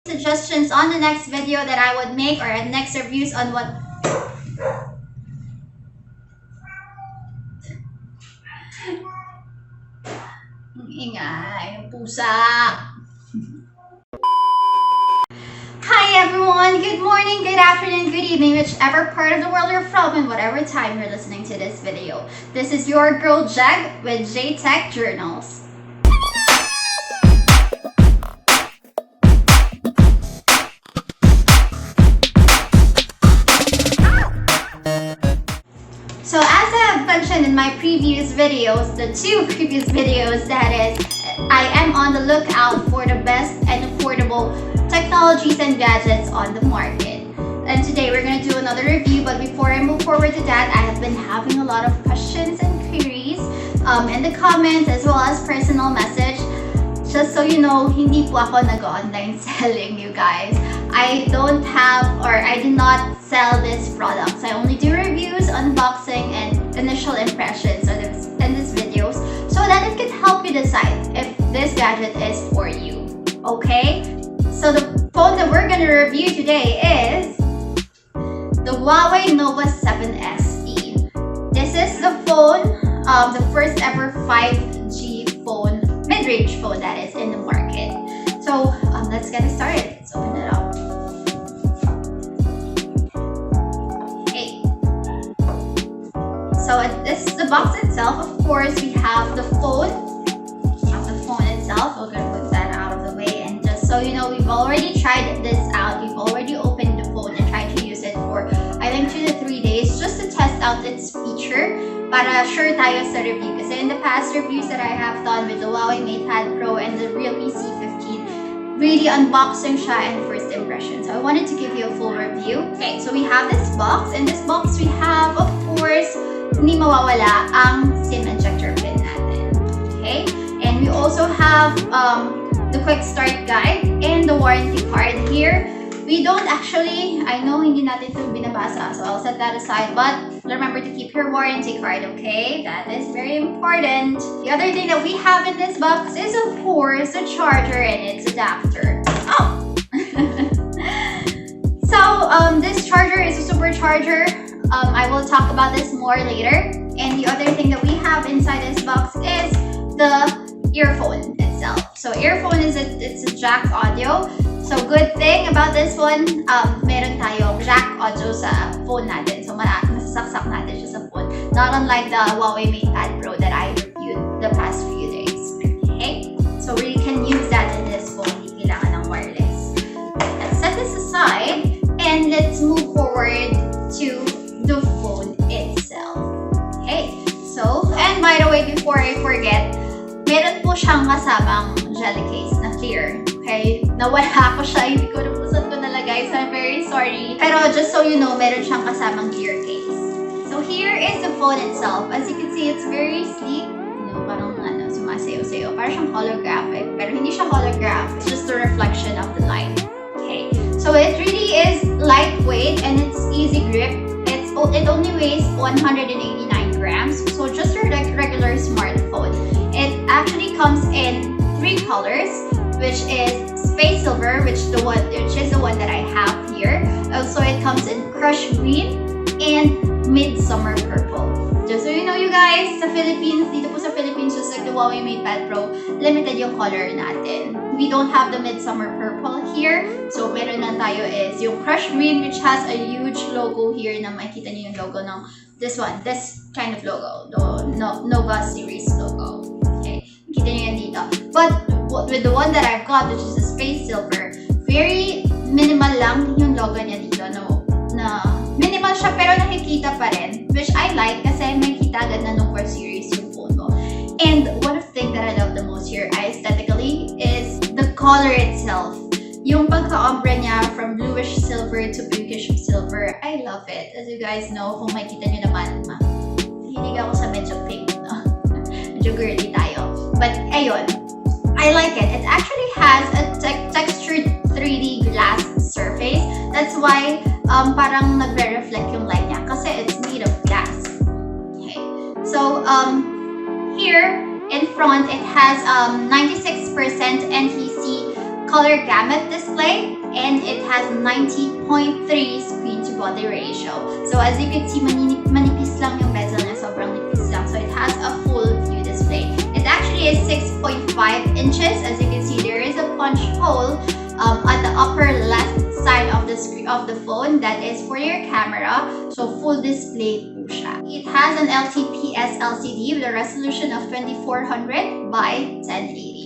suggestions on the next video that I would make or next reviews on what ingay, pusa. Hi everyone, good morning, good afternoon, good evening, whichever part of the world you're from and whatever time you're listening to this video. This is your girl Jag with J Tech Journals. So as I've mentioned in my previous videos, the two previous videos, that is, I am on the lookout for the best and affordable technologies and gadgets on the market. And today we're going to do another review, but before I move forward to that, I have been having a lot of questions and queries in the comments as well as personal message. Just so you know, hindi po ako nag-online selling, you guys. I don't have or I do not sell these products. I only do reviews, unboxing, and initial impressions in these videos so that it can help you decide if this gadget is for you. Okay? So the phone that we're going to review today is the Huawei Nova 7 SE. This is the phone, the first ever 5G phone, mid-range phone that is in the market. So let's get started. Let's open it up. Okay. So this is the box itself. Of course, we have the phone. Itself. We're gonna put that out of the way, and just so you know, we've already tried this out. We've already opened the phone and tried to use it for I think 2 to 3 days just to test out its feature. Para sure tayo sa review. Kasi in the past reviews that I have done with the Huawei MatePad Pro and the Realme C15, really unboxing siya and first impression. So I wanted to give you a full review. Okay, so we have this box. In this box, we have, of course, hindi mawawala ang SIM ejector pin natin. Okay? And we also have the quick start guide and the warranty card here. We don't actually, I know hindi natin ito binabasa, so I'll set that aside, but remember to keep your warranty card, okay? That is very important. The other thing that we have in this box is, of course, the charger and its adapter. Oh! So, this charger is a supercharger. I will talk about this more later. And the other thing that we have inside this box is the earphone itself. So earphone is it's a jack audio. So good thing about this one, meron tayong jack audio sa phone natin. So masasaksak natin siya sa phone. Not unlike the Huawei MatePad Pro that I reviewed the past few days. Okay? So we can use that in this phone. Hindi kailangan ng wireless. Let's set this aside and let's move forward to the phone itself. Okay? So, and by the way, before I forget, meron po siyang kasamang jelly case na clear. Okay? Nawala ko siya. Hindi ko na po saan ko nalagay. So I'm very sorry. Pero just so you know, meron siyang kasamang clear case. So here is the phone itself. As you can see, it's very sleek. Parang sumasayo-sayo. Parang siyang holographic. Pero hindi siya holograph. It's just a reflection of the light. Okay? So it really is lightweight and it's easy grip. It only weighs 189 grams. So just a regular smartphone. It actually comes in 3 colors, which is space silver, which is the one that I have here. Also, it comes in crushed green and midsummer purple. Just so you know, you guys, sa Philippines, dito po sa Philippines, just like the Huawei MatePad Pro, limited yung color natin. We don't have the midsummer purple here. So, meron na tayo is yung crushed green, which has a huge logo here na makikita niyo yung logo ng this kind of logo, the Nova series logo. Okay, kita niyo yan dito. But with the one that I've got, which is the space silver, very minimal lang yung logo niya dito. Na minimal siya pero nakikita pa rin, which I like kasi makikita agad na Nova series yung phone ko. And one of the things that I love the most here aesthetically is the color itself. Yung pagka-ombre niya from bluish silver to pinkish silver, I love it. As you guys know, kung makikita nyo naman, hilig ako sa medyo pink, no? Medyo girly tayo. But ayun, I like it. It actually has a textured 3D glass surface. That's why parang nagre-reflect yung light niya kasi it's made of glass. Okay. So here in front, it has 96% NTC color gamut display, and it has 90.3 screen to body ratio. So as you can see, manipis lang yung bezel niya, sobrang nipis lang. So it has a full view display. It actually is 6.5 inches. As you can see, there is a punch hole at the upper left side of the screen of the phone. That is for your camera. So full display po siya. It has an LTPS LCD with a resolution of 2400 by 1080.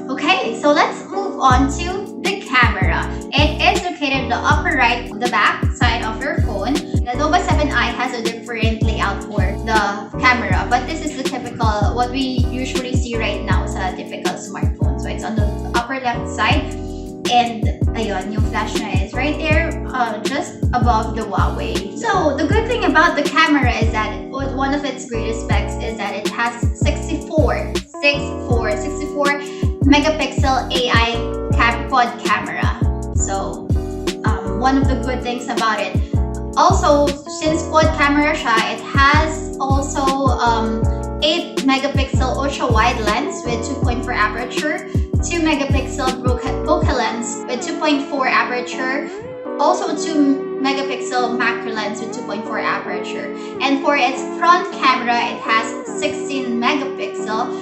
Okay, so let's move on to the camera. It is located the upper right, the back side of your phone. The Nova 7i has a different layout for the camera, but this is the typical, what we usually see right now sa typical smartphone. So it's on the upper left side, and ayun, yung flash na is right there, just above the Huawei. So the good thing about the camera is that one of its greatest specs is that it has 64 megapixel AI quad camera. So one of the good things about it. Also, since quad camera siya, it has also 8 megapixel ultra wide lens with 2.4 aperture, 2 megapixel bokeh lens with 2.4 aperture, also 2 megapixel macro lens with 2.4 aperture. And for its front camera, it has 16 megapixel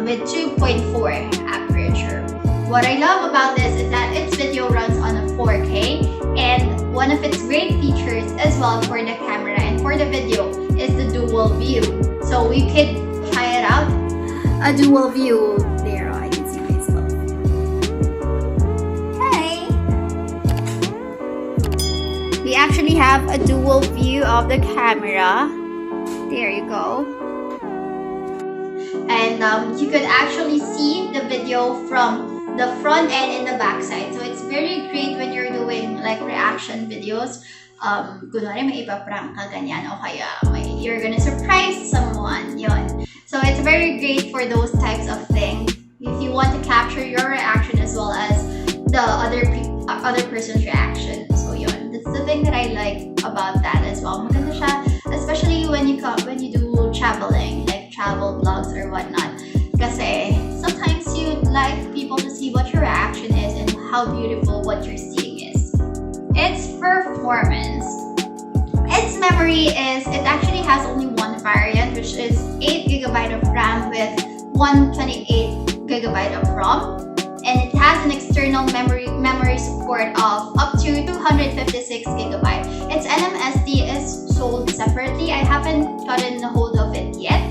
with 2.4 aperture. What I love about this is that its video runs on a 4K, and one of its great features as well for the camera and for the video is the dual view. So we could try it out. A dual view. There, I can see myself. Okay. We actually have a dual view of the camera. There you go. And you could actually see the video from the front end and the back side. So it's very great when you're doing like reaction videos. Kunwari may ipaprank ka ganyan, o kaya you're gonna surprise someone, yun. So it's very great for those types of things. If you want to capture your reaction as well as the other person's reaction. So yun, that's the thing that I like about that as well. Maganda siya, especially when you do traveling, like travel vlogs or whatnot. Kasi sometimes you'd like people to see what your reaction is and how beautiful what you're seeing is. Its performance. Its memory is, it actually has only one variant, which is 8GB of RAM with 128GB of ROM. And it has an external memory support of up to 256GB. Its NMSD is sold separately. I haven't gotten a hold of it yet.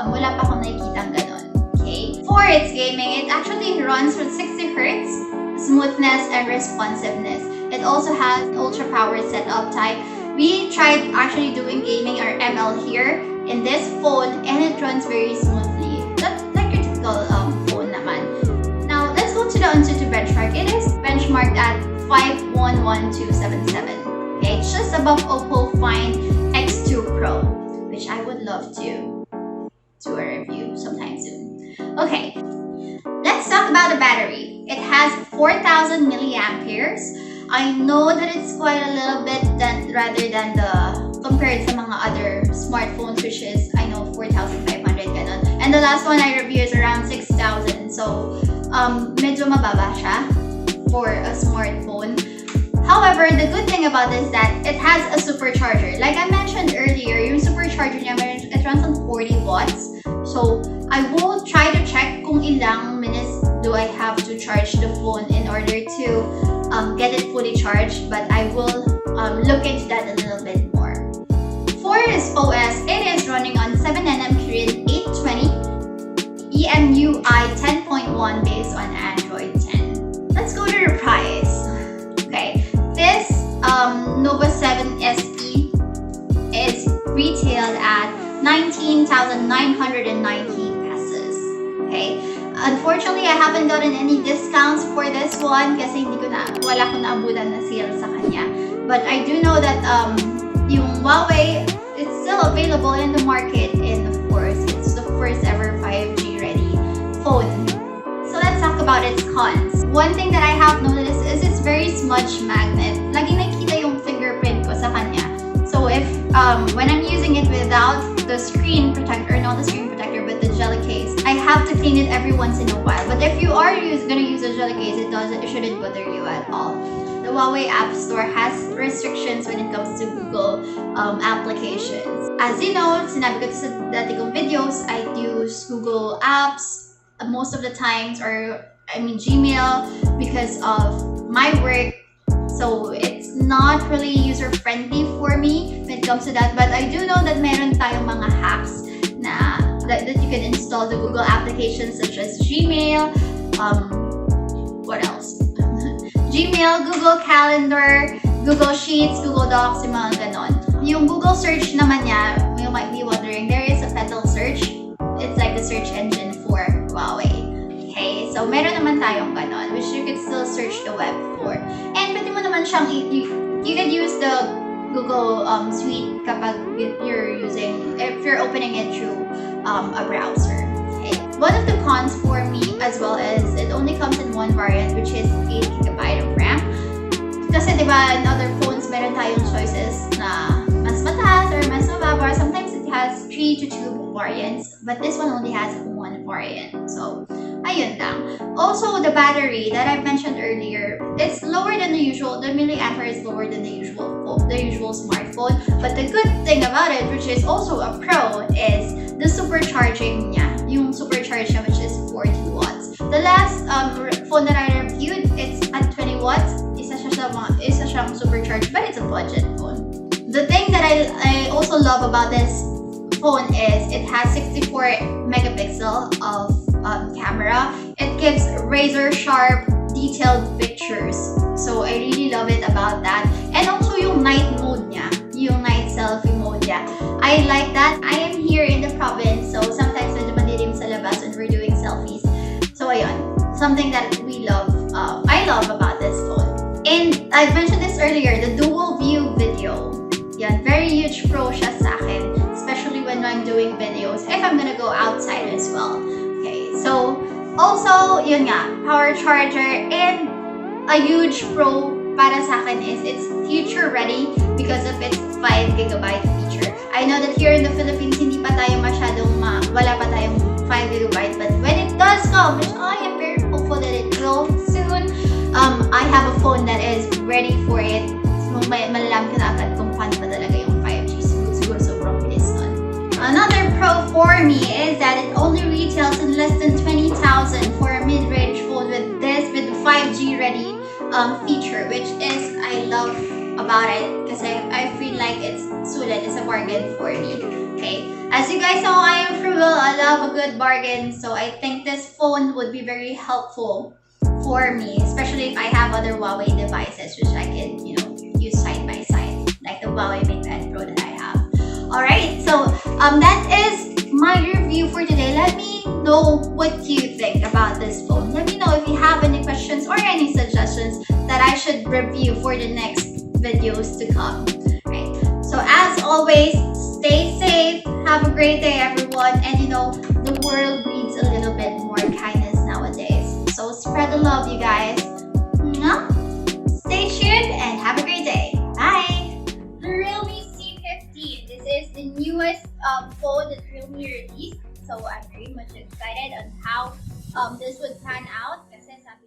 Wala pa akong nakikitang ganun. Okay. For its gaming, it actually runs with 60Hz, smoothness, and responsiveness. It also has ultra power setup type. We tried actually doing gaming or ML here in this phone, and it runs very smoothly. That's like your typical phone naman. Now, let's go to the Antutu benchmark. It is benchmarked at 511277. Okay, it's just above Oppo Find X2 Pro, which I would love to do a review sometime soon. Okay, let's talk about the battery. It has 4,000 milliamperes. I know that it's quite a little bit rather than compared sa mga other smartphones, which is, I know, 4,500 ganun. And the last one I reviewed is around 6,000. So, medyo mababa siya for a smartphone. However, the good thing about this is that it has a supercharger. Like I mentioned earlier, yung supercharger niya, it runs on 40 watts. So, I will try to check kung ilang minutes do I have to charge the phone in order to get it fully charged, but I will look into that a little bit more. For its OS, it is running on 7nm Kirin 820 EMUI 10.1 based on Android 10. Let's go to the price. Okay, this Nova 7 SE is retailed at 19,990 pesos. Okay, unfortunately, I haven't gotten any discounts for this one kasi wala ko naabutan na sale sa kanya. But I do know that yung Huawei, it's still available in the market, and of course, it's the first ever 5G ready phone. So let's talk about its cons. One thing that I have noticed is its very smudge magnet. Laging nakikita yung fingerprint ko sa kanya. So if when I'm using it without the screen protector, not the screen protector, but the jelly case, I have to clean it every once in a while. But if you are gonna use a jelly case, it shouldn't bother you at all. The Huawei App Store has restrictions when it comes to Google applications. As you know, sinabi ko sa dati kong videos, I use Google Apps most of the times, or I mean Gmail, because of my work. So it's not really user-friendly for me when it comes to that. But I do know that meron tayong mga hacks that you can install the Google applications such as Gmail, what else? Gmail, Google Calendar, Google Sheets, Google Docs, yung mga ganon. Yung Google search naman niya, you might be wondering, there is a petal search. It's like the search engine for Huawei. Okay, so meron naman tayong ganon, which you can still search the web for. And pwede mo naman siyang, you can use the Google Suite kapag if you're opening it through a browser. Okay. One of the cons for me as well is it only comes in one variant, which is 8GB of RAM. Kasi diba, in other phones, meron tayong choices na mas mataas or mas mababa. Sometimes it has 3 to 2 variants, but this one only has one variant. So, ayun lang. Also, the battery that I mentioned earlier, it's lower than the usual. The milliampere is lower than the usual smartphone. But the good thing about it, which is also a pro, is the supercharging niya. Yung supercharge niya, which is 40 watts. The last phone that I reviewed, it's at 20 watts. Isa siyang supercharged, but it's a budget phone. The thing that I also love about this phone is it has 64 megapixel of camera. It gives razor sharp, detailed pictures. So I really love it about that. And also yung night mode niya, yung night selfie mode niya. I like that. I am here in the province, so sometimes medyo madilim sa labas when we're doing selfies. So ayun, something that we love, I love about this phone. And I mentioned this earlier, the dual view video. Yan, very huge pro siya sa akin, especially when I'm doing videos, if I'm gonna go outside as well. Okay, so also, yun nga, power charger, and a huge pro para sa akin is it's future ready because of its 5GB feature. I know that here in the Philippines, hindi pa tayo masyadong wala pa tayong 5GB, but when it does come, which I am very hopeful that it will soon, I have a phone that is ready for it. So, malalaman ko na agad kung paano ba talaga yung 5G. Siguro sobrang bilis nun. Another pro for me is that it only retails in less than 20,000 for a mid-range phone with the 5G ready feature, which is I love about it kasi I feel like it's sulit, it's a bargain for me. Okay, as you guys know, I am frugal. I love a good bargain, so I think this phone would be very helpful for me, especially if I have other Huawei devices which I can, use side by side, like the Huawei Mate 10 Pro that I have. Alright, so that is my review for today. Let me know what you think about this phone. Let me know if you have any questions or any suggestions that I should review for the next videos to come. Right. So as always, stay safe, have a great day everyone, and the world needs a little bit more kindness nowadays. So spread the love, you guys. Stay tuned and have a great day. Bye! The Realme C15. This is the newest phone that Realme released. So I'm very much excited on how this would pan out. Kasi sabi